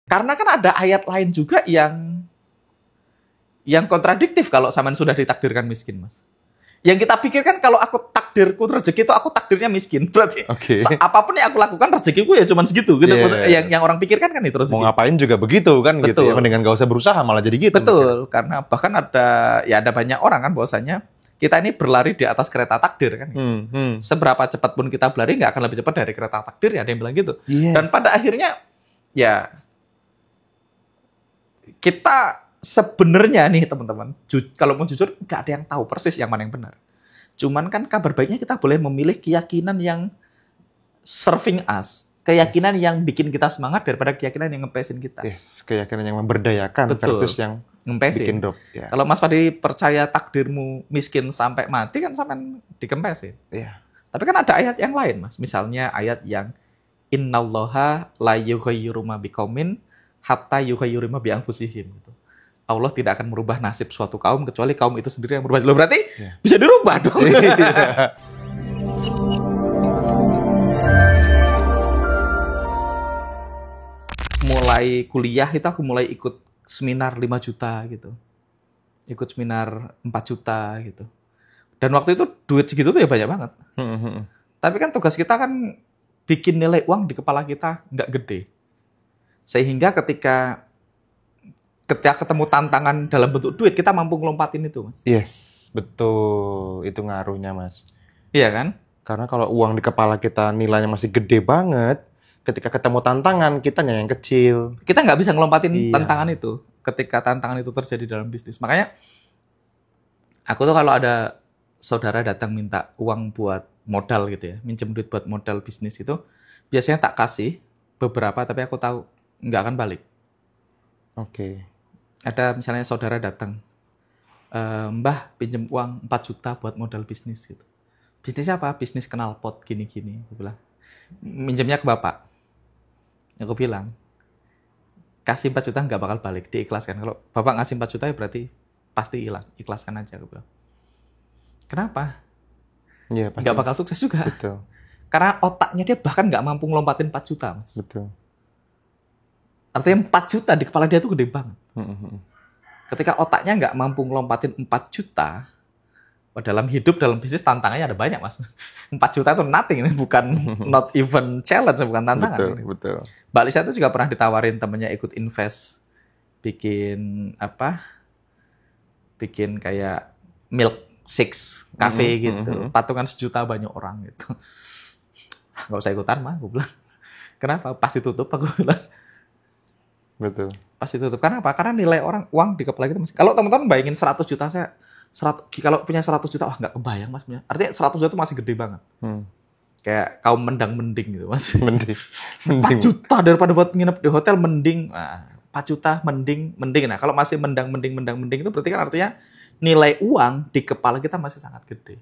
Karena kan ada ayat lain juga yang kontradiktif kalau sampean sudah ditakdirkan miskin, Mas. Yang kita pikirkan kalau aku takdirku rezeki itu aku takdirnya miskin. Berarti apapun yang aku lakukan rezekiku ya cuma segitu gitu. Yang orang pikirkan kan itu rezeki. Mau ngapain juga begitu kan. Betul. Gitu ya. Mendingan gak usah berusaha malah jadi gitu. Betul. Mikir. Karena bahkan ada banyak orang kan bahwasanya kita ini berlari di atas kereta takdir kan. Seberapa cepat pun kita berlari nggak akan lebih cepat dari kereta takdir ya, ada yang bilang gitu. Yes. Dan pada akhirnya ya kita sebenarnya nih teman-teman, kalau mau jujur nggak ada yang tahu persis yang mana yang benar. Cuman kan kabar baiknya kita boleh memilih keyakinan yang serving us, keyakinan yang bikin kita semangat daripada keyakinan yang ngempesin kita. Yes, keyakinan yang memberdayakan. Betul. Versus yang ngempesin. Bikin drop. Ya. Kalau Mas Fadi percaya takdirmu miskin sampai mati kan sampai dikempesin. Iya. Tapi kan ada ayat yang lain, Mas. Misalnya ayat yang innallaha la yughayyiru ma biqaumin hatta yughayyiru ma bi anfusihim gitu. Allah tidak akan merubah nasib suatu kaum kecuali kaum itu sendiri yang berubah. Loh, berarti bisa dirubah dong. Mulai kuliah itu aku mulai ikut seminar 5 juta gitu. Ikut seminar 4 juta gitu. Dan waktu itu duit segitu tuh ya banyak banget. Tapi kan tugas kita kan bikin nilai uang di kepala kita nggak gede. Sehingga ketika ketemu tantangan dalam bentuk duit, kita mampu ngelompatin itu, Mas. Yes, betul. Itu ngaruhnya, Mas. Iya kan? Karena kalau uang di kepala kita nilainya masih gede banget, ketika ketemu tantangan, kitanya yang kecil. Kita nggak bisa ngelompatin tantangan itu ketika tantangan itu terjadi dalam bisnis. Makanya, aku tuh kalau ada saudara datang minta uang buat modal gitu ya, minjem duit buat modal bisnis itu, biasanya tak kasih beberapa, tapi aku tahu nggak akan balik. Oke. Ada misalnya saudara datang, Mbah pinjem uang 4 juta buat modal bisnis gitu. Bisnisnya apa? Bisnis knalpot gini-gini. Aku bilang, minjemnya ke bapak. Aku bilang, kasih 4 juta nggak bakal balik, diikhlaskan. Kalau bapak ngasih 4 juta ya berarti pasti hilang, ikhlaskan aja. Aku bilang. Kenapa? Ya, nggak bakal sukses juga. Betul. Karena otaknya dia bahkan nggak mampu ngelompatin 4 juta, Mas. Betul. Artinya 4 juta di kepala dia tuh gede banget. Ketika otaknya nggak mampu ngelompatin 4 juta, dalam hidup, dalam bisnis tantangannya ada banyak, Mas. 4 juta itu nothing, bukan not even challenge, bukan tantangan. Betul, betul. Mbak Lisa itu juga pernah ditawarin temennya ikut invest, bikin kayak Milk Six Cafe gitu, patungan 1 juta banyak orang gitu. Nggak usah ikutan mah, gue bilang. Kenapa? Pasti tutup, aku bilang. Betul. Pasti tutup. Karena apa? Karena nilai uang di kepala kita masih. Kalau teman-teman bayangin 100 juta kalau punya 100 juta, wah nggak kebayang, Mas. Artinya 100 juta itu masih gede banget. Kayak kaum mendang-mending gitu, Mas. Mending. 4 juta daripada buat nginep di hotel mending. Nah, 4 juta mending. Nah, kalau masih mending itu berarti kan artinya nilai uang di kepala kita masih sangat gede.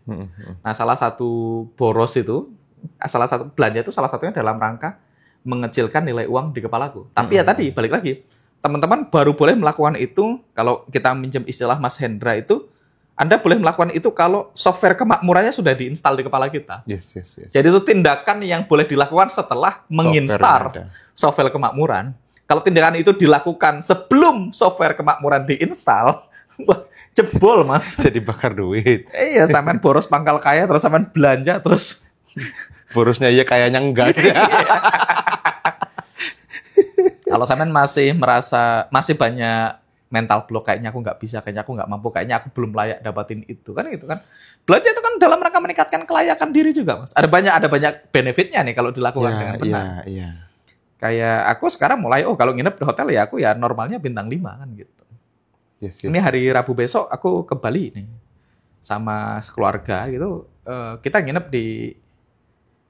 Nah, salah satu belanja itu salah satunya dalam rangka mengecilkan nilai uang di kepalaku. Tapi ya tadi, balik lagi. Teman-teman baru boleh melakukan itu, kalau kita minjem istilah Mas Hendra itu, Anda boleh melakukan itu kalau software kemakmurannya sudah diinstal di kepala kita. Yes. Jadi itu tindakan yang boleh dilakukan setelah menginstal software kemakmuran. Kalau tindakan itu dilakukan sebelum software kemakmuran diinstal, wah, jebol, Mas. Jadi bakar duit. Iya, sampean boros pangkal kaya, terus sampean belanja, terus... Borosnya iya, kayaknya enggak. Kalau sampean masih merasa masih banyak mental block, kayaknya aku nggak bisa, kayaknya aku nggak mampu, kayaknya aku belum layak dapatin itu kan gitu kan. Belanja itu kan dalam rangka meningkatkan kelayakan diri juga, Mas. Ada banyak benefitnya nih kalau dilakukan dengan benar. Iya. Kayak aku sekarang mulai kalau nginep di hotel ya aku ya normalnya bintang 5 kan gitu. Yes. Ini hari Rabu besok aku ke Bali nih sama sekeluarga gitu. Kita nginep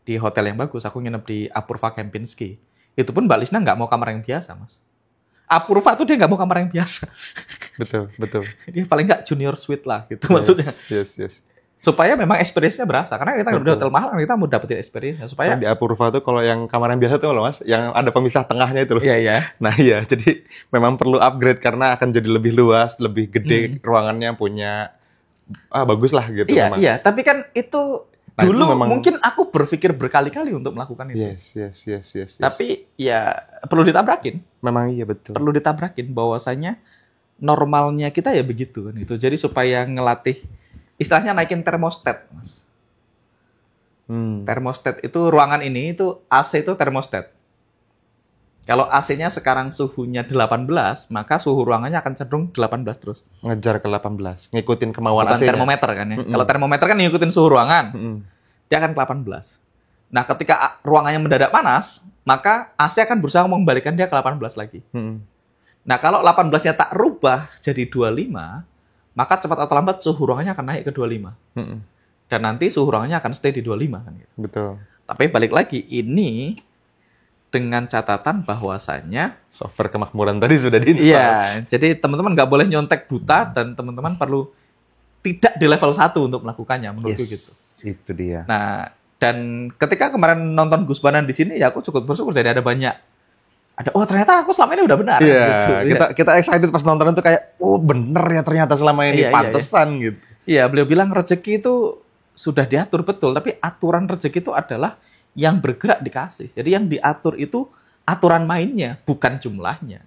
di hotel yang bagus. Aku nginep di Apurva Kempinski. Itu pun Mbak Lisna nggak mau kamar yang biasa, Mas. Apurva tuh dia nggak mau kamar yang biasa. Betul. Dia paling nggak junior suite lah gitu maksudnya. Yes. Supaya memang experience-nya berasa. Karena kita di hotel mahal, kita mau dapetin experience-nya. Supaya di Apurva tuh kalau yang kamar yang biasa tuh loh, Mas, yang ada pemisah tengahnya itu loh. Iya. Nah iya, jadi memang perlu upgrade karena akan jadi lebih luas, lebih gede ruangannya, punya bagus lah gitu. Iya. Tapi kan itu Nah, itu Dulu memang mungkin aku berpikir berkali-kali untuk melakukan itu. yes. Tapi ya perlu ditabrakin. Memang iya betul. Perlu ditabrakin bahwasanya normalnya kita ya begitu kan itu. Jadi supaya ngelatih istilahnya naikin termostat, Mas. Termostat itu ruangan ini itu AC itu termostat. Kalau AC-nya sekarang suhunya 18, maka suhu ruangannya akan cenderung 18 terus. Ngejar ke 18, ngikutin kemauan Bukan AC-nya. termometer kan ya. Kalau termometer kan ngikutin suhu ruangan. Dia akan ke 18. Nah, ketika ruangannya mendadak panas, maka AC akan berusaha mengembalikan dia ke 18 lagi. Nah, kalau 18-nya tak rubah jadi 25, maka cepat atau lambat suhu ruangannya akan naik ke 25. Dan nanti suhu ruangannya akan stay di 25 kan gitu. Betul. Tapi balik lagi, ini dengan catatan bahwasannya Software kemakmuran tadi sudah diinstal. iya, jadi teman-teman nggak boleh nyontek buta dan teman-teman perlu tidak di level 1 untuk melakukannya, menurutku gitu. Itu dia. Nah, dan ketika kemarin nonton Gus Banan di sini, ya aku cukup bersyukur jadi ada banyak. Oh ternyata aku selama ini udah benar. Iya, gitu. kita excited pas nonton itu kayak, oh bener ya ternyata selama ini pantesan gitu. Iya, beliau bilang rezeki itu sudah diatur betul, tapi aturan rezeki itu adalah yang bergerak dikasih. Jadi yang diatur itu aturan mainnya, bukan jumlahnya.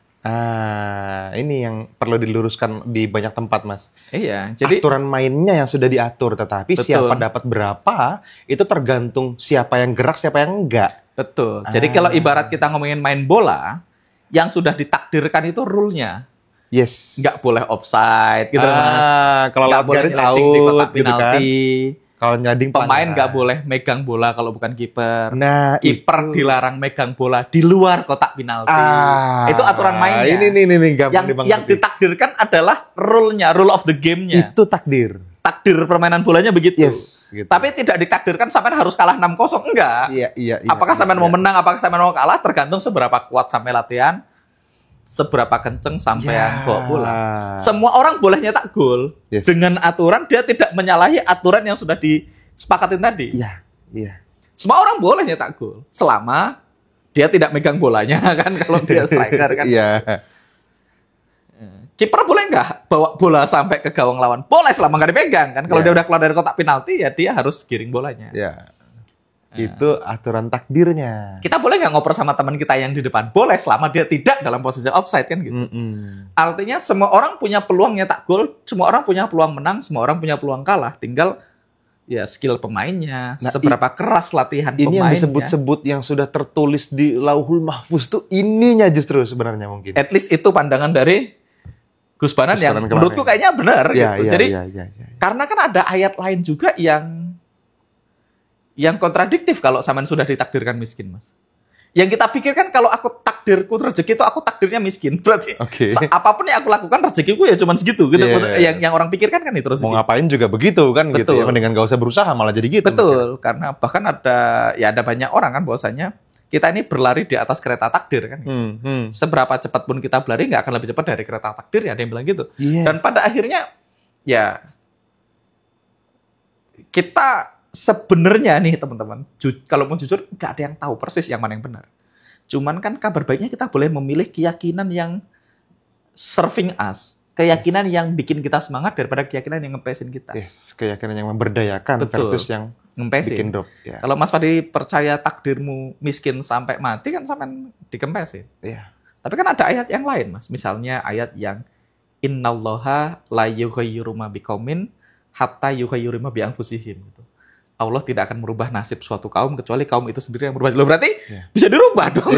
Ini yang perlu diluruskan di banyak tempat, Mas. Iya, jadi aturan mainnya yang sudah diatur, tetapi betul. Siapa dapat berapa itu tergantung siapa yang gerak, siapa yang enggak. Betul. Jadi kalau ibarat kita ngomongin main bola, yang sudah ditakdirkan itu rule-nya. Yes. Nggak boleh offside gitu, Mas. Kalau nggak boleh garis sliding out di kotak gitu kan. penalti. Kalau nyading Pemain nggak boleh megang bola kalau bukan kiper. Nah, kiper dilarang megang bola di luar kotak penalti. Itu aturan mainnya. Ini gampang yang ditakdirkan adalah rule-nya, rule of the game-nya. Itu takdir. Takdir permainan bolanya begitu. Yes, gitu. Tapi tidak ditakdirkan sampai harus kalah 6-0, enggak. Iya. Apakah sampai mau menang, apakah sampai mau kalah tergantung seberapa kuat sampai latihan, seberapa kenceng sampai bawa bola. Semua orang boleh nyetak gol. Yes. Dengan aturan dia tidak menyalahi aturan yang sudah disepakatin tadi. Iya. Semua orang boleh nyetak gol selama dia tidak megang bolanya kan kalau dia striker kan. Iya. Kiper boleh nggak bawa bola sampai ke gawang lawan? Boleh selama nggak dipegang kan. Kalau dia udah keluar dari kotak penalti ya dia harus giring bolanya. Iya. Itu aturan takdirnya. Kita boleh nggak ngoper sama teman kita yang di depan? Boleh selama dia tidak dalam posisi offside kan gitu. Artinya semua orang punya peluang nyetak gol, semua orang punya peluang menang, semua orang punya peluang kalah. Tinggal ya skill pemainnya, seberapa keras latihan ini pemainnya. Ini yang disebut-sebut yang sudah tertulis di Lauhul Mahfuz tuh ininya justru sebenarnya mungkin. At least itu pandangan dari Gus Banan yang menurutku kayaknya benar gitu. Jadi karena kan ada ayat lain juga yang kontradiktif kalau sampean sudah ditakdirkan miskin, Mas. Yang kita pikirkan kalau aku takdirku rezeki itu aku takdirnya miskin. Berarti apapun yang aku lakukan rezekiku ya cuma segitu gitu. Yang orang pikirkan kan itu rezeki. Mau ngapain juga begitu kan. Betul. Gitu ya. Mendingan gak usah berusaha malah jadi gitu. Betul. Makanya. Karena bahkan ada banyak orang kan bahwasanya kita ini berlari di atas kereta takdir kan. Seberapa cepat pun kita berlari nggak akan lebih cepat dari kereta takdir ya, ada yang bilang gitu. Yes. Dan pada akhirnya ya kita sebenarnya nih teman-teman, kalau mau jujur nggak ada yang tahu persis yang mana yang benar. Cuman kan kabar baiknya kita boleh memilih keyakinan yang serving us, keyakinan yang bikin kita semangat daripada keyakinan yang ngempesin kita. Yes, keyakinan yang memberdayakan versus yang ngempesin. Bikin drop. Ya. Kalau Mas Fadi percaya takdirmu miskin sampai mati kan sampai dikempesin. Iya. Tapi kan ada ayat yang lain, Mas. Misalnya ayat yang innallaha la yughayyiru ma biqaumin hatta yughayyiru ma bi anfusihim gitu. Allah tidak akan merubah nasib suatu kaum kecuali kaum itu sendiri yang berubah. Loh, berarti bisa dirubah dong.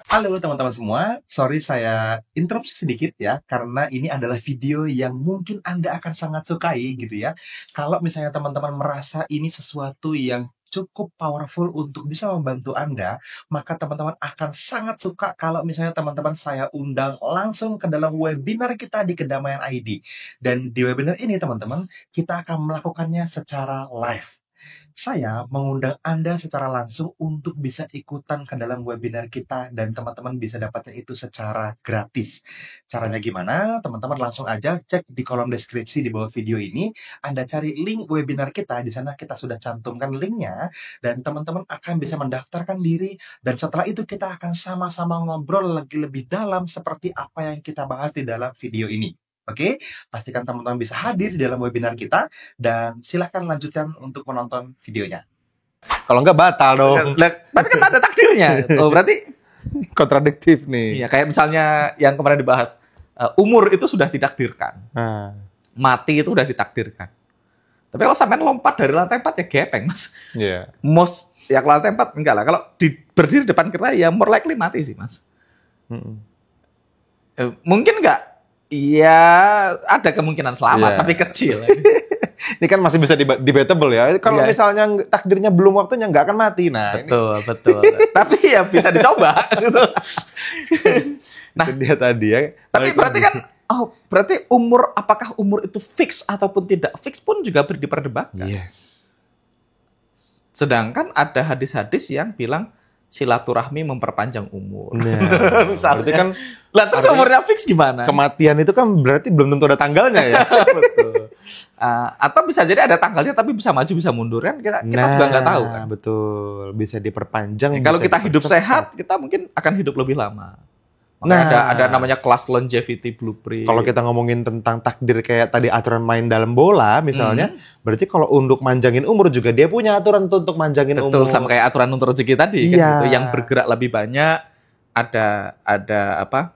Halo teman-teman semua, sorry saya interupsi sedikit ya, karena ini adalah video yang mungkin Anda akan sangat sukai gitu ya. Kalau misalnya teman-teman merasa ini sesuatu yang cukup powerful untuk bisa membantu Anda, maka teman-teman akan sangat suka kalau misalnya teman-teman saya undang langsung ke dalam webinar kita di Kedamaian ID. Dan di webinar ini teman-teman, kita akan melakukannya secara live. Saya mengundang Anda secara langsung untuk bisa ikutan ke dalam webinar kita dan teman-teman bisa dapatnya itu secara gratis. Caranya gimana? Teman-teman langsung aja cek di kolom deskripsi di bawah video ini. Anda cari link webinar kita, di sana kita sudah cantumkan linknya dan teman-teman akan bisa mendaftarkan diri dan setelah itu kita akan sama-sama ngobrol lagi lebih dalam seperti apa yang kita bahas di dalam video ini. Oke, pastikan teman-teman bisa hadir di dalam webinar kita dan silakan lanjutkan untuk menonton videonya. Kalau nggak batal dong. Tapi kan ada takdirnya. Oh, berarti Kontradiktif nih. iya, kayak misalnya yang kemarin dibahas, umur itu sudah ditakdirkan. Nah, Mati itu udah ditakdirkan. Tapi kalau sampai lompat dari lantai 4 ya gepeng, Mas. iya. Ya kalau lantai 4 enggak lah. Kalau berdiri depan kita ya more likely mati sih, Mas. Mm-mm. Mungkin enggak? Ya ada kemungkinan selamat, Iya. tapi kecil. Ini kan masih bisa debatable ya. Kalau Iya. misalnya takdirnya belum waktunya nggak akan mati. Nah, Betul. Tapi ya bisa dicoba. Gitu. Nah, itu dia tadi ya. Tapi Balik berarti lagi. kan, berarti apakah umur itu fix ataupun tidak fix pun juga diperdebatkan. Yes. Sedangkan ada hadis-hadis yang bilang silaturahmi memperpanjang umur. Nah, Misalnya. berarti kan Lah terus artinya umurnya fix gimana? kematian itu kan berarti belum tentu ada tanggalnya ya. Betul. Atau bisa jadi ada tanggalnya tapi bisa maju bisa mundur kan kita juga nggak tahu kan. Betul, bisa diperpanjang. Kalau bisa kita hidup dipercepat. sehat kita mungkin akan hidup lebih lama. Makanya ada namanya kelas longevity blueprint. Kalau kita ngomongin tentang takdir kayak tadi aturan main dalam bola misalnya, berarti kalau untuk manjangin umur juga dia punya aturan tuh untuk manjangin betul umur. sama kayak aturan untuk rezeki tadi kan Iya. gitu. Yang bergerak lebih banyak ada apa?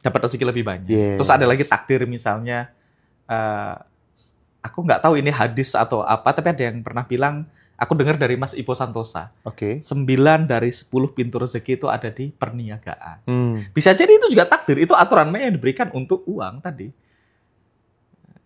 Dapat rezeki lebih banyak. Yes. Terus ada lagi takdir misalnya aku nggak tahu ini hadis atau apa tapi ada yang pernah bilang aku dengar dari Mas Ipo Santosa. Oke. 9 dari 10 pintu rezeki itu ada di perniagaan. Hmm. Bisa jadi itu juga takdir, itu aturan main yang diberikan untuk uang tadi.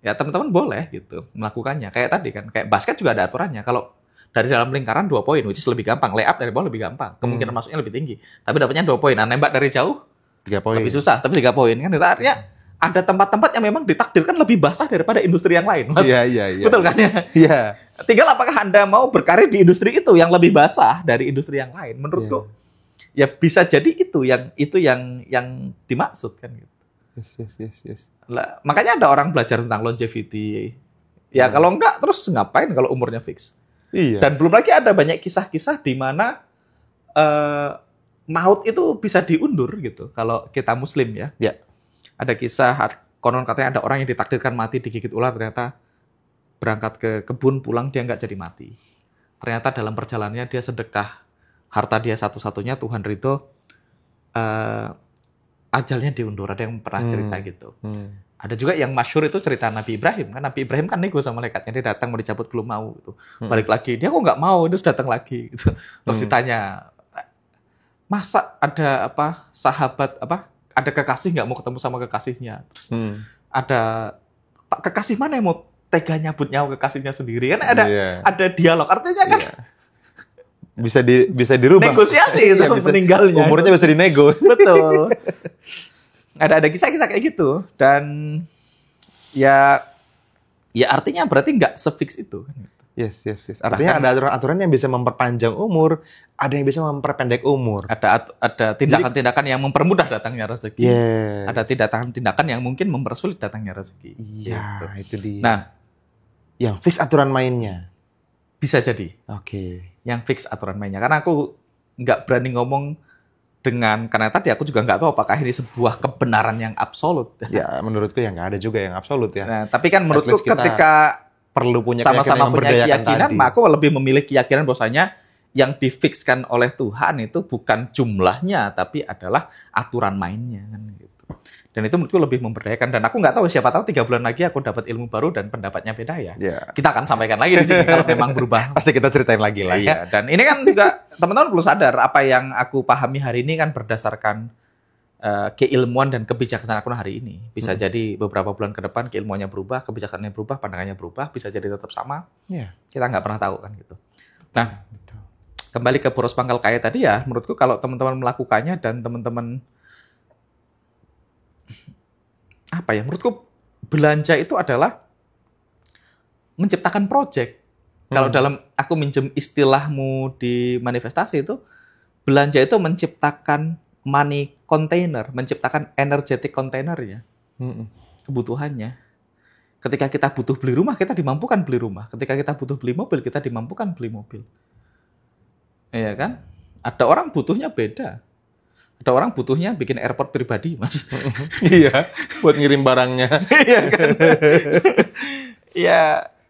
Ya teman-teman boleh gitu melakukannya. Kayak tadi kan, kayak basket juga ada aturannya. Kalau dari dalam lingkaran 2 poin, which is lebih gampang. Layup dari bawah lebih gampang. Kemungkinan masuknya lebih tinggi. Tapi dapatnya 2 poin. Nah, nembak dari jauh 3 poin. lebih susah, tapi 3 poin kan. Itu artinya ada tempat-tempat yang memang ditakdirkan lebih basah daripada industri yang lain, Mas. Iya. Betul kan ya? Iya. Tinggal apakah Anda mau berkarir di industri itu yang lebih basah dari industri yang lain? Menurutku ya bisa jadi itu yang dimaksud kan gitu. Yes. Lah, makanya ada orang belajar tentang longevity. Ya kalau enggak terus ngapain kalau umurnya fix? Iya. Dan belum lagi ada banyak kisah-kisah di mana maut itu bisa diundur gitu. Kalau kita muslim ya. Ya. Ada kisah konon katanya ada orang yang ditakdirkan mati digigit ular ternyata berangkat ke kebun pulang dia nggak jadi mati. Ternyata dalam perjalanannya dia sedekah harta dia satu-satunya Tuhan ridho ajalnya diundur. Ada yang pernah cerita gitu. Ada juga yang masyhur itu cerita Nabi Ibrahim kan. Nabi Ibrahim kan nego sama malaikatnya, dia datang mau dicabut belum mau gitu. Balik lagi dia kok nggak mau, terus datang lagi gitu. Terus ditanya masa ada sahabat ada kekasih nggak mau ketemu sama kekasihnya. Terus ada kekasih mana yang mau tega nyabut nyawa kekasihnya sendiri kan ada dialog artinya kan bisa dirubah negosiasi itu meninggalnya umurnya bisa dinego. betul. ada kisah-kisah kayak gitu dan ya artinya berarti nggak sefix itu. Yes. Artinya ada aturan-aturan yang bisa memperpanjang umur, ada yang bisa memperpendek umur. Ada tindakan-tindakan yang mempermudah datangnya rezeki. Yes. Ada tindakan-tindakan yang mungkin mempersulit datangnya rezeki. Iya, Gitu. itu dia. Nah, yang fix aturan mainnya. bisa jadi. Oke. Yang fix aturan mainnya. Karena aku nggak berani ngomong karena tadi aku juga nggak tahu apakah ini sebuah kebenaran yang absolut. Ya, menurutku ya nggak ada juga yang absolut ya. Nah, tapi kan menurutku kita ketika perlu punya sama-sama punya keyakinan, tadi. maka aku lebih memilih keyakinan bahwasanya yang difikskan oleh Tuhan itu bukan jumlahnya, tapi adalah aturan mainnya kan gitu. Dan itu menurutku lebih memberdayakan. Dan aku nggak tahu, siapa tahu 3 bulan lagi aku dapat ilmu baru dan pendapatnya beda ya. Kita akan sampaikan lagi di sini kalau memang berubah. Pasti kita ceritain lagi lah ya. Iya. Dan ini kan juga teman-teman perlu sadar apa yang aku pahami hari ini kan berdasarkan keilmuan dan kebijaksanaan aku hari ini. Bisa jadi beberapa bulan ke depan keilmuannya berubah, kebijaksanaannya berubah, pandangannya berubah, bisa jadi tetap sama. Kita nggak pernah tahu kan gitu. Nah, kembali ke boros pangkal kaya tadi ya, menurutku kalau teman-teman melakukannya dan teman-teman menurutku belanja itu adalah menciptakan project. Kalau dalam aku minjem istilahmu di manifestasi itu, belanja itu menciptakan money container, menciptakan energetic containernya, kebutuhannya. Ketika kita butuh beli rumah, kita dimampukan beli rumah. Ketika kita butuh beli mobil, kita dimampukan beli mobil. Iya kan? Ada orang butuhnya beda. Ada orang butuhnya bikin airport pribadi, Mas. Iya, buat ngirim barangnya. Iya kan?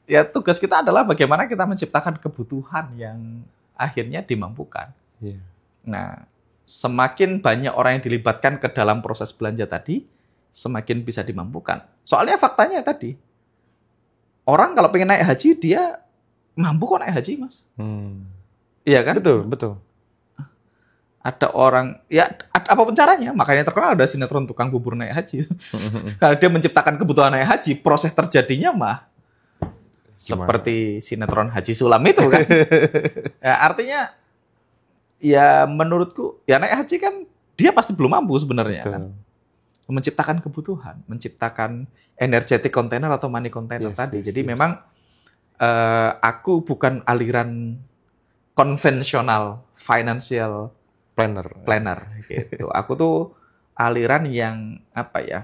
Ya tugas kita adalah bagaimana kita menciptakan kebutuhan yang akhirnya dimampukan. Iya. Nah, semakin banyak orang yang dilibatkan ke dalam proses belanja tadi, semakin bisa dimampukan. Soalnya faktanya tadi, orang kalau pengen naik haji, dia mampu kok naik haji, Mas. Iya kan? Betul. Ada orang, ya apapun caranya, makanya terkenal ada sinetron tukang bubur naik haji. Kalau dia menciptakan kebutuhan naik haji, proses terjadinya mah seperti sinetron Haji Sulam itu kan. Ya, artinya, ya menurutku, ya naik haji kan dia pasti belum mampu sebenarnya kan. Menciptakan kebutuhan, menciptakan energetic container atau money container tadi. Jadi memang aku bukan aliran konvensional financial planner gitu. Aku tuh aliran yang apa ya?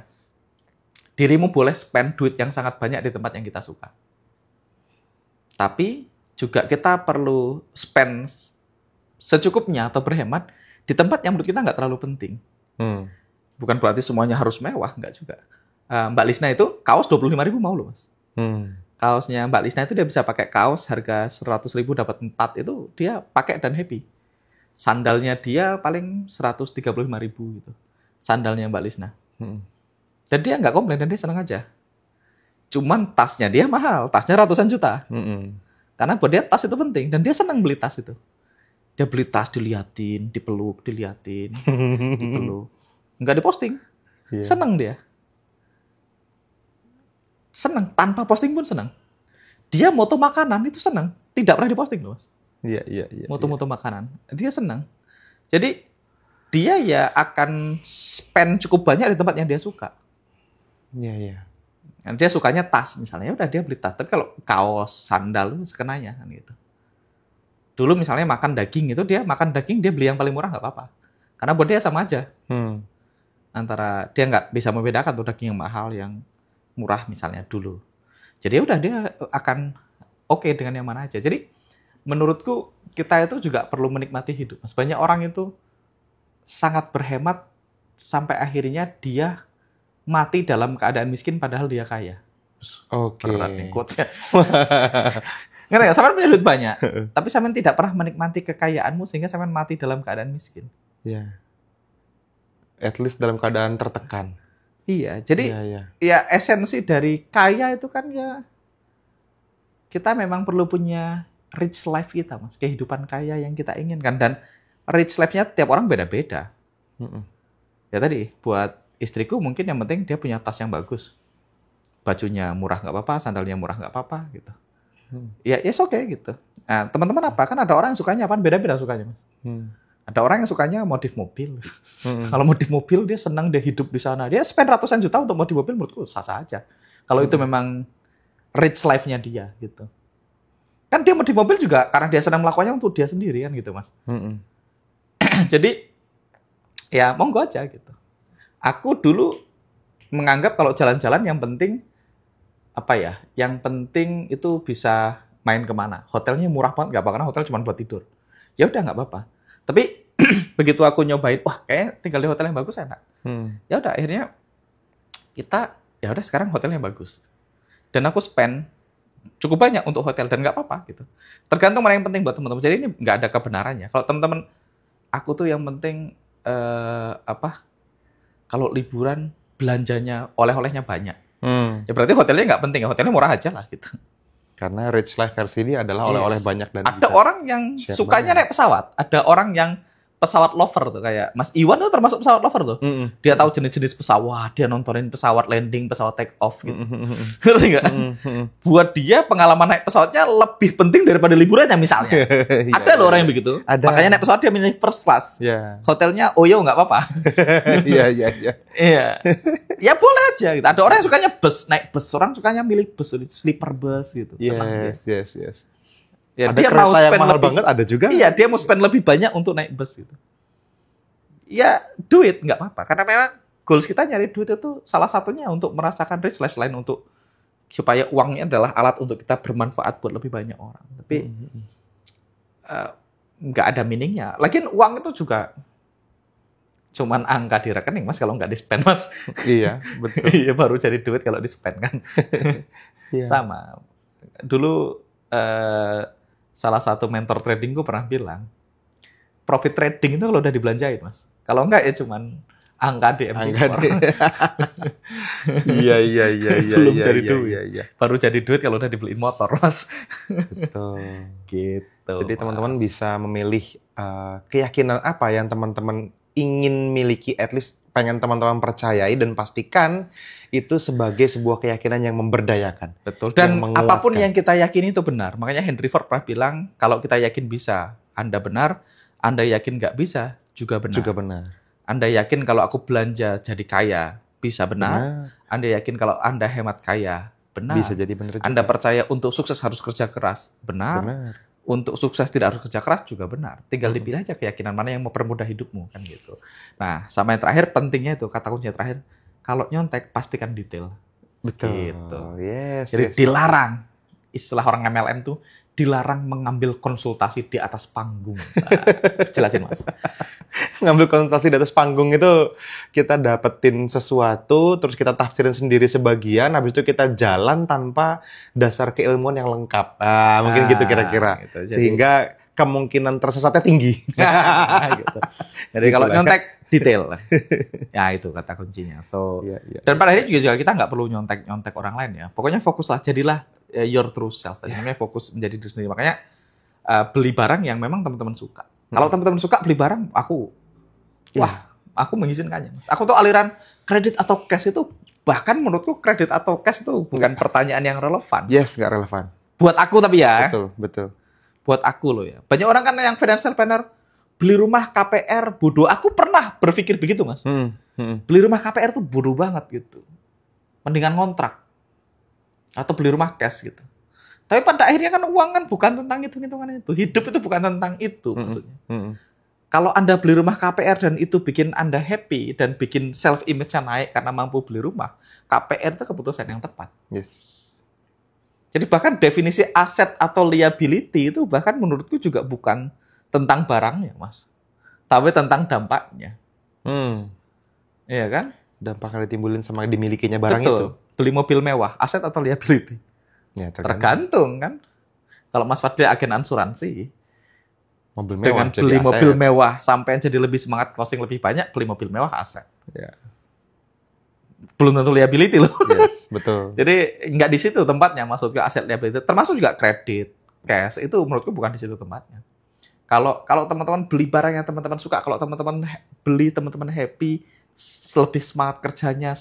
Dirimu boleh spend duit yang sangat banyak di tempat yang kita suka. Tapi juga kita perlu spend secukupnya atau berhemat di tempat yang menurut kita nggak terlalu penting. Bukan berarti semuanya harus mewah, nggak juga. Mbak Lisna itu kaos 25.000 mau loh, Mas. Kaosnya Mbak Lisna itu dia bisa pakai kaos harga 100.000 dapat 4 itu dia pakai dan happy. Sandalnya dia paling 135.000 gitu. Sandalnya Mbak Lisna. Dan dia nggak komplain dan dia senang aja. Cuman tasnya dia mahal, tasnya ratusan juta. Karena buat dia tas itu penting dan dia senang beli tas itu. Dia beli tas diliatin, dipeluk, dipeluk. Nggak diposting. Senang dia. Senang, tanpa posting pun senang. Dia moto makanan itu senang, tidak pernah diposting loh, Mas. Iya. Moto-moto makanan, dia senang. Jadi dia ya akan spend cukup banyak di tempat yang dia suka. Iya. Nah, dia sukanya tas misalnya, udah dia beli tas. Tapi kalau kaos, sandal itu sekenanya kan gitu. Dulu misalnya makan daging itu dia beli yang paling murah nggak apa-apa. Karena buat dia sama aja. Antara dia nggak bisa membedakan tuh daging yang mahal yang murah misalnya dulu. Jadi udah dia akan oke dengan yang mana aja. Jadi menurutku kita itu juga perlu menikmati hidup. Mas. Banyak orang itu sangat berhemat sampai akhirnya dia mati dalam keadaan miskin padahal dia kaya. Oke. Berat nih quotes-nya. Ngerti nggak? Sampean punya duit banyak, tapi sampean tidak pernah menikmati kekayaanmu sehingga sampean mati dalam keadaan miskin. Iya. At least dalam keadaan tertekan. Iya, jadi ya esensi dari kaya itu kan ya kita memang perlu punya rich life kita, Mas. Kehidupan kaya yang kita inginkan. Dan rich life-nya tiap orang beda-beda. Ya tadi, buat istriku mungkin yang penting dia punya tas yang bagus. Bajunya murah nggak apa-apa, sandalnya murah nggak apa-apa gitu. Ya, yes oke gitu. Nah, teman-teman apa? Kan ada orang yang sukanya apa? Beda-beda sukanya, Mas. Ada orang yang sukanya modif mobil. Kalau modif mobil dia senang, dia hidup di sana. Dia spend ratusan juta untuk modif mobil, menurutku sah-sah aja. Kalau itu memang rich life-nya dia gitu. Kan dia modif mobil juga karena dia senang melakukannya untuk dia sendiri kan gitu, Mas. Jadi ya monggo aja gitu. Aku dulu menganggap kalau jalan-jalan yang penting apa ya? Yang penting itu bisa main kemana. Hotelnya murah banget nggak apa, karena hotel cuma buat tidur. Ya udah nggak apa-apa. Tapi begitu aku nyobain, wah kayaknya tinggal di hotel yang bagus enak. Ya udah akhirnya kita ya udah sekarang hotel yang bagus. Dan aku spend cukup banyak untuk hotel dan nggak apa-apa gitu. Tergantung mana yang penting buat teman-teman. Jadi ini nggak ada kebenarannya. Kalau teman-teman, aku tuh yang penting kalau liburan belanjanya oleh-olehnya banyak. Ya berarti hotelnya nggak penting, hotelnya murah aja lah gitu. Karena rich life versi ini adalah oleh-oleh banyak dan ada orang yang sukanya naik pesawat, ada orang yang pesawat lover tuh kayak Mas Iwan tuh termasuk pesawat lover tuh. Dia tahu jenis-jenis pesawat, dia nontonin pesawat landing, pesawat take off gitu. Ngerti nggak? Buat dia pengalaman naik pesawatnya lebih penting daripada liburannya misalnya. Ada loh orang yang begitu. Ada. Makanya naik pesawat dia milih first class. Hotelnya Oyo nggak apa-apa. Iya. Ya boleh aja gitu. Ada orang yang sukanya bus, naik bus. Orang sukanya milih bus, sleeper bus gitu. Yes. Ya, ada dia kereta mau spend yang mahal lebih, banget, ada juga. Iya, dia mau spend lebih banyak untuk naik bus gitu. Ya, duit nggak apa-apa. Karena memang goals kita nyari duit itu salah satunya untuk merasakan rich life, selain untuk supaya uangnya adalah alat untuk kita bermanfaat buat lebih banyak orang. Tapi nggak ada meaningnya. Lagian uang itu juga cuman angka di rekening Mas, kalau nggak di-spend Mas. Iya, betul. Iya, baru jadi duit kalau di-spend kan. Iya. Sama. Dulu salah satu mentor tradingku pernah bilang, profit trading itu kalau udah dibelanjain Mas. Kalau enggak ya cuman angka di Angka MP4. Iya. Belum iya, jadi iya, duit. Iya, iya. Baru jadi duit kalau udah dibeliin motor Mas. Betul. Gitu. Jadi teman-teman Mas. bisa memilih keyakinan apa yang teman-teman ingin miliki, at least pengen teman-teman percayai dan pastikan itu sebagai sebuah keyakinan yang memberdayakan. Betul. Dan yang menguatkan. apapun yang kita yakini itu benar. Makanya Henry Ford pernah bilang, kalau kita yakin bisa, Anda benar. Anda yakin nggak bisa, juga benar. Juga benar. Anda yakin kalau aku belanja jadi kaya, bisa benar. Anda yakin kalau Anda hemat kaya, benar. Bisa jadi benar juga. Anda percaya untuk sukses harus kerja keras, benar. Benar. Untuk sukses tidak harus kerja keras, juga benar. Tinggal dipilih aja keyakinan mana yang mempermudah hidupmu, kan gitu. Nah, sama yang terakhir, pentingnya itu, kata kuncinya terakhir, kalau nyontek, pastikan detail. Betul. Gitu. Yes, Jadi yes. dilarang, istilah orang MLM tuh, dilarang mengambil konsultasi di atas panggung. Nah, jelasin Mas. Ngambil konsultasi di atas panggung itu kita dapetin sesuatu, terus kita tafsirin sendiri sebagian, habis itu kita jalan tanpa dasar keilmuan yang lengkap. Mungkin gitu kira-kira. Gitu. Jadi, Sehingga kemungkinan tersesatnya tinggi. gitu. Jadi kalau nyontek, detail. Ya itu kata kuncinya. So, Iya. dan pada akhirnya juga kita nggak perlu nyontek orang lain ya. Pokoknya fokuslah, jadilah your true self. Namanya fokus menjadi diri sendiri. Makanya beli barang yang memang teman-teman suka. Kalau teman-teman suka beli barang, aku mengizinkannya. Aku tuh aliran kredit atau cash itu, bahkan menurutku kredit atau cash itu bukan pertanyaan yang relevan. Yes, nggak relevan. Buat aku tapi ya. Betul. Buat aku loh ya. Banyak orang kan yang financial planner, beli rumah KPR bodoh. Aku pernah berpikir begitu Mas. Beli rumah KPR tuh bodoh banget gitu. Mendingan ngontrak. Atau beli rumah cash gitu. Tapi pada akhirnya kan uang kan bukan tentang hitung-hitungan itu. Hidup itu bukan tentang itu maksudnya. Kalau Anda beli rumah KPR dan itu bikin Anda happy dan bikin self image-nya naik karena mampu beli rumah, KPR itu keputusan yang tepat. Yes. Jadi bahkan definisi aset atau liability itu bahkan menurutku juga bukan tentang barangnya, Mas. Tapi tentang dampaknya. Iya kan? Dampak yang ditimbulin sama dimilikinya barang Betul. itu. Beli mobil mewah, aset atau liability? Ya, Tergantung kan. Kalau Mas Fadli agen asuransi, mobil mewah dengan jadi beli aset. mobil mewah sampai jadi lebih semangat closing lebih banyak, beli mobil mewah aset. Ya. Belum tentu liability loh. Yes, betul. Jadi nggak di situ tempatnya maksudku aset liability. Termasuk juga kredit, cash itu menurutku bukan di situ tempatnya. Kalau teman-teman beli barang yang teman-teman suka, kalau teman-teman beli teman-teman happy, lebih semangat kerjanya,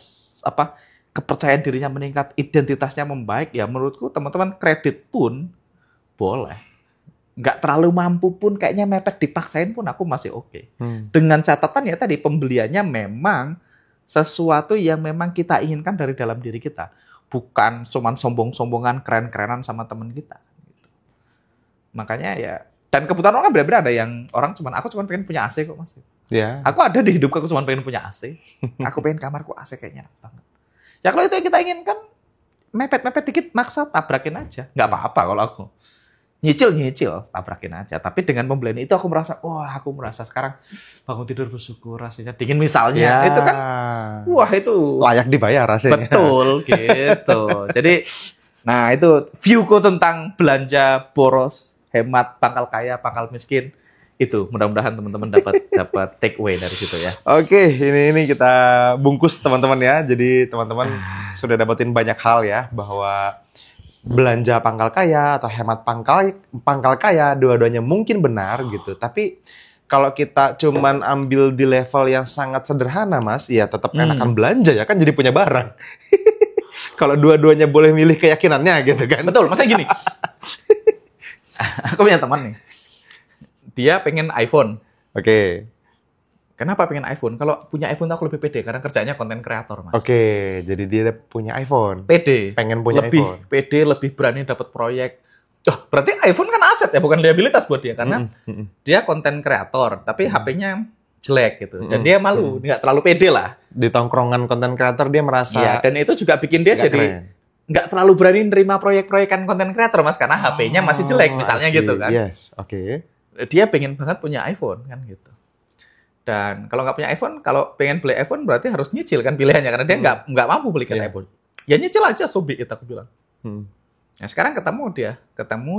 kepercayaan dirinya meningkat, identitasnya membaik, ya menurutku teman-teman kredit pun boleh. Nggak terlalu mampu pun kayaknya mepet dipaksain pun aku masih oke. Dengan catatan ya tadi pembeliannya memang sesuatu yang memang kita inginkan dari dalam diri kita. Bukan cuman sombong-sombongan, keren-kerenan sama teman kita. Gitu. Makanya ya, dan kebutuhan orang kan beda-beda. Ada yang orang aku cuman pengen punya AC kok Mas. Ya. Aku ada di hidupku, aku cuman pengen punya AC. Aku pengen kamarku AC kayaknya enak banget. Ya kalau itu yang kita inginkan, mepet-mepet dikit, maksa tabrakin aja. Nggak apa-apa kalau aku. Nyicil, tabrakin aja. Tapi dengan pembelian itu aku merasa sekarang bangun tidur bersyukur, rasanya dingin misalnya. Ya. Itu kan, itu layak dibayar rasanya. betul gitu. Jadi, nah itu viewku tentang belanja boros, hemat, pangkal kaya, pangkal miskin. Itu mudah-mudahan teman-teman dapat take away dari situ ya. Oke, ini kita bungkus teman-teman ya. Jadi teman-teman sudah dapetin banyak hal ya, bahwa belanja pangkal kaya atau hemat pangkal kaya, dua-duanya mungkin benar gitu. Tapi kalau kita cuman ambil di level yang sangat sederhana Mas, ya tetap enakan belanja ya kan, jadi punya barang. Kalau dua-duanya boleh milih keyakinannya gitu kan. Betul, maksudnya gini. Aku punya teman nih. Dia pengen iPhone. Oke. Kenapa pengen iPhone? Kalau punya iPhone aku lebih pede karena kerjanya konten kreator, Mas. Oke, jadi dia punya iPhone. Pede. Pengen punya lebih iPhone. pede, lebih berani dapat proyek. Berarti iPhone kan aset ya, bukan liabilitas buat dia karena dia konten kreator, tapi HP-nya jelek gitu. Dan dia malu, nggak terlalu pede lah. Di tongkrongan konten kreator dia merasa. Iya, dan itu juga bikin dia jadi nggak terlalu berani nerima proyek-proyekan konten kreator, Mas, karena HP-nya masih jelek misalnya gitu kan. Yes, oke. Dia pengen banget punya iPhone kan gitu. Dan kalau nggak punya iPhone, kalau pengen beli iPhone berarti harus nyicil kan pilihannya karena dia nggak mampu beli cash iPhone. Ya nyicil aja sobik itu aku bilang. Nah sekarang ketemu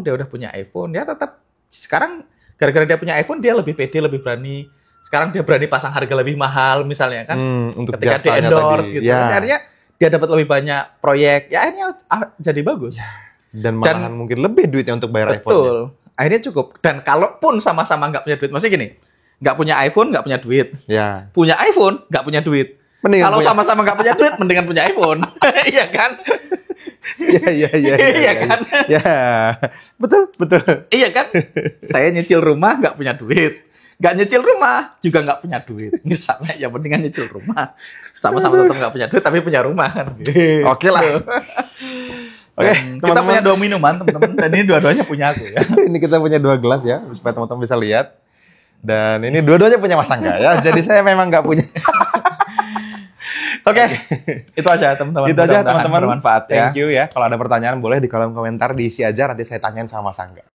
dia udah punya iPhone, dia tetap sekarang gara-gara dia punya iPhone dia lebih pede, lebih berani. Sekarang dia berani pasang harga lebih mahal misalnya kan. Untuk ketika di endorse gitu. Akhirnya dia dapat lebih banyak proyek. Ya akhirnya jadi bagus. Dan malahan mungkin lebih duitnya untuk bayar iPhone. Betul. Akhirnya cukup. Dan kalaupun sama-sama nggak punya duit, maksudnya gini, nggak punya iPhone, nggak punya duit. Ya. Punya iPhone, nggak punya duit. Kalau sama-sama nggak punya duit, mendingan punya iPhone. Iya kan? Iya. Iya kan? Ya, betul. Iya kan? Saya nyicil rumah, nggak punya duit. Nggak nyicil rumah, juga nggak punya duit. Misalnya, ya mendingan nyicil rumah. Sama-sama tetap nggak punya duit, tapi punya rumah kan. Oke lah. Oke, kita punya 2 minuman, teman-teman. Dan ini dua-duanya punya aku ya. Ini kita punya 2 gelas ya, supaya teman-teman bisa lihat. Dan ini dua-duanya punya Mas Angga ya. Jadi saya memang nggak punya. Oke, itu aja teman-teman. Itu aja teman-teman. Bermanfaat ya. Thank you ya. Kalau ada pertanyaan boleh di kolom komentar diisi aja. Nanti saya tanyain sama Mas Angga.